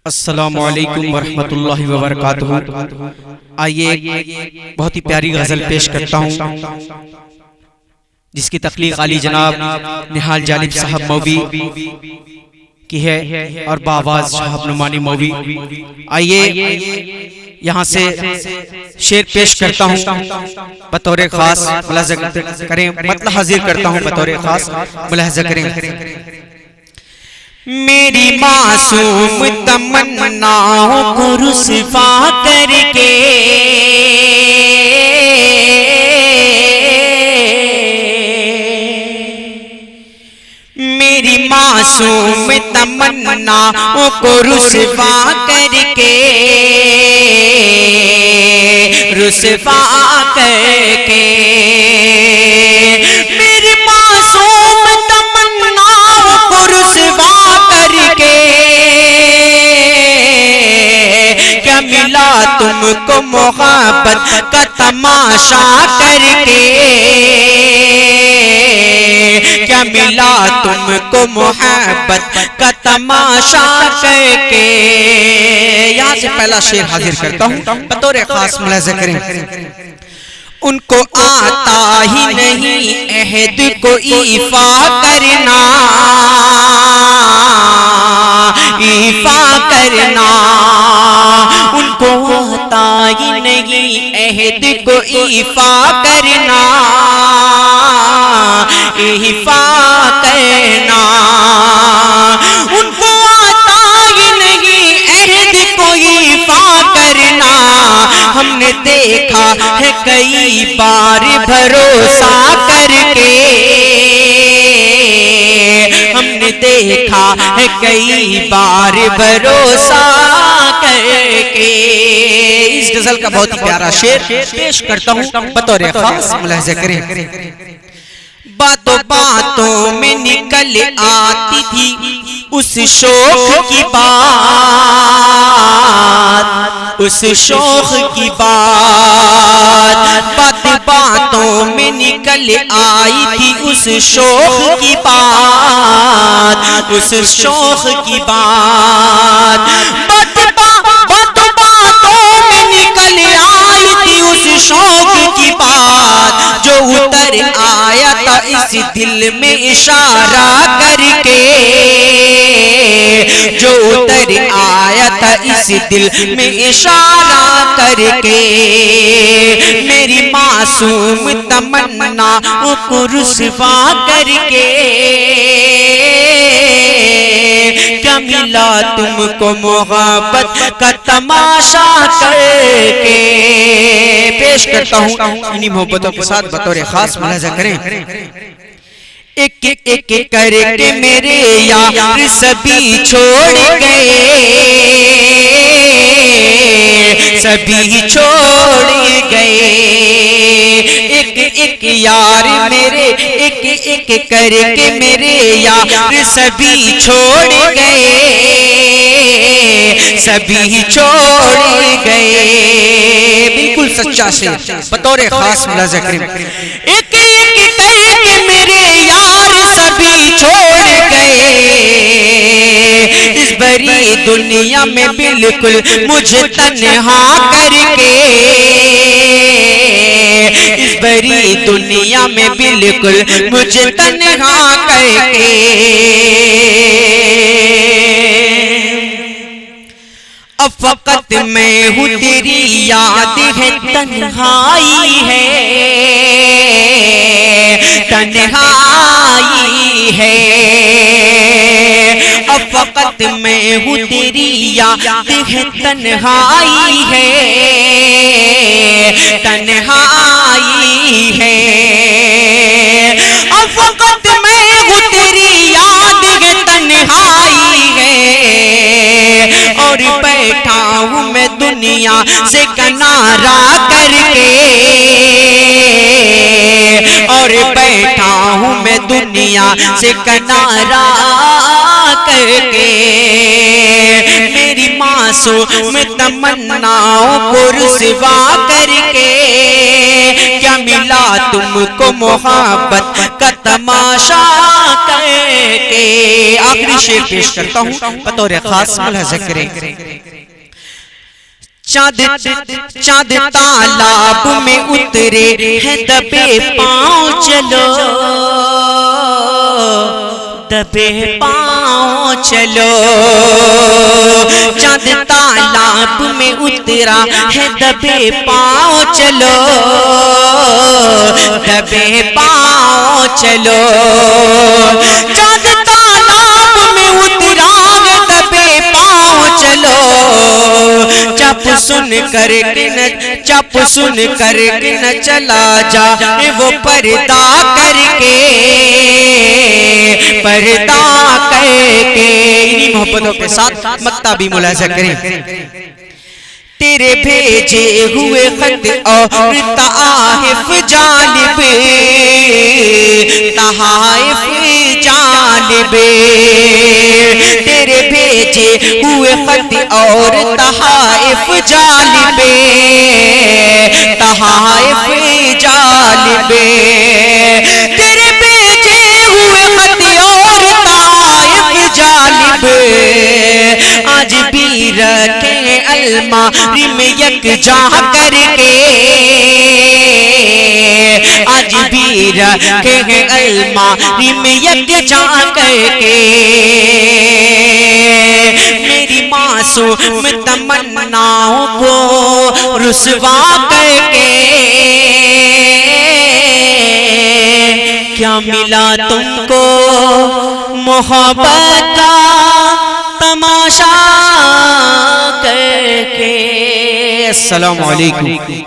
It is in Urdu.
السلام علیکم ورحمۃ اللہ وبرکاتہ۔ آئیے بہت ہی پیاری غزل پیش کرتا ہوں جس کی تخلیق علی جناب نہال جانب صاحب مووی کی ہے اور باواز شہاب نعمانی مووی۔ آئیے یہاں سے شعر پیش کرتا ہوں بطور خاص، ملاحظہ کریں، مطلب حاضر کرتا ہوں بطور خاص، ملاحظہ کریں۔ میری معصوم تمناؤں کو رسوا کر کے میری معصوم تمناؤں کو رسوا کر کے رسوا کر کے میری معصوم تمناؤں کو رسوا کر کے کیا ملا تم کو محبت کا تماشا کر کے کیا ملا تم کو محبت کا تماشا کر کے۔ یہاں سے پہلا شعر حاضر کرتا ہوں بطور خاص، ملاحظہ کریں۔ ان کو آتا ہی نہیں عہد کو ایفا کرنا، ایفا کرنا، ان کو آتا ہی نہیں عہد کو ایفا کرنا، ایفا کرنا، ان کو آتا ہی نہیں عہد کو ایفا کرنا۔ ہم نے دیکھا ہے کئی بار بھروسہ کر کے، ہم نے دیکھا ہے کئی بار بھروسہ کر کے۔ اس غزل کا بہت ہی پیارا شعر پیش کرتا ہوں بطور خاص، ملاحظہ کریں۔ باتوں باتوں میں نکل آتی تھی اس شوق کی بات، اس شوق کی بات، باتوں باتوں میں نکل آئی تھی اس شوق کی بات، اس شوق کی بات، باتوں باتوں میں نکل آئی تھی اس شوق کی بات، جو اتر آیا تھا اس دل میں اشارہ کر کے، جو اتر آیا تھا اس دل میں اشارہ کر کے۔ میری معصوم تمناؤں کو رسوا کر کے کیا ملا تم کو محبت کا تماشا کر کے۔ پیش کرتا ہوں انہی محبتوں کے ساتھ بطور خاص، ملاحظہ کریں۔ ایک ایک کر کے میرے یار سبھی چھوڑ گئے، سبھی چھوڑ گئے، ایک ایک یار میرے، ایک ایک کر کے میرے یار سبھی چھوڑ گئے، سبھی چھوڑ گئے۔ بالکل سچا شعر بطور خاص، ملاحظہ کریں۔ ایک ایک کر کے میرے یار سبھی چھوڑ گئے، اس بڑی دنیا میں بالکل مجھے تنہا کر کے، اس بڑی دنیا میں بالکل مجھے تنہا کر کے۔ اب فقط میں ہوں تیری یاد ہے، تنہائی ہے، تنہائی ہے، اب فقط میں ہوں تیری یاد ہے، تنہائی ہے، تنہائی ہے، اب فقط میں ہوں تیری یاد ہے، تنہائی ہے، اور بیٹھا ہوں میں دنیا سے کنارہ کر کے، اور بیٹھا ہوں میں دنیا سے کنارہ کر کے۔ میری معصوم تمناؤں کو رسوا کر کے، کیا ملا تم کو محبت کا تماشا کر کے۔ آخری شعر پیش کرتا ہوں بطور خاص ملاحظہ کریں۔ چاند تالاب میں اترے ہے دبے پاؤں چلو، دبے پاؤں چلو، چاند تالاب میں اترا ہے دبے پاؤں چلو، دبے پاؤں چلو، چاند تالاب میں اترا ہے دبے پاؤں چلو، چپ سن کر کے نہ چلا جائے وہ پردہ کر کے، پردہ کر کے۔ انہی محبتوں کے ساتھ مقطع بھی ملاحظہ کریں۔ تیرے بھیجے ہوئے خط اور تحائف جانب، تحائف جانب، تیرے بھیجے ہوئے خط اور تحائف جانب، تحائف جانب، تیرے بھیجے ہوئے خط اور تحائف جانب، آج بھی رکھیں الماری میں یکجا کر کے، آج بھی رکھیں الماری میں یکجا کر کے، میری معصوم تمناؤں کو رسوا کر کے، کیا ملا تم کو محبت کا تماشا کر کے۔ السلام علیکم۔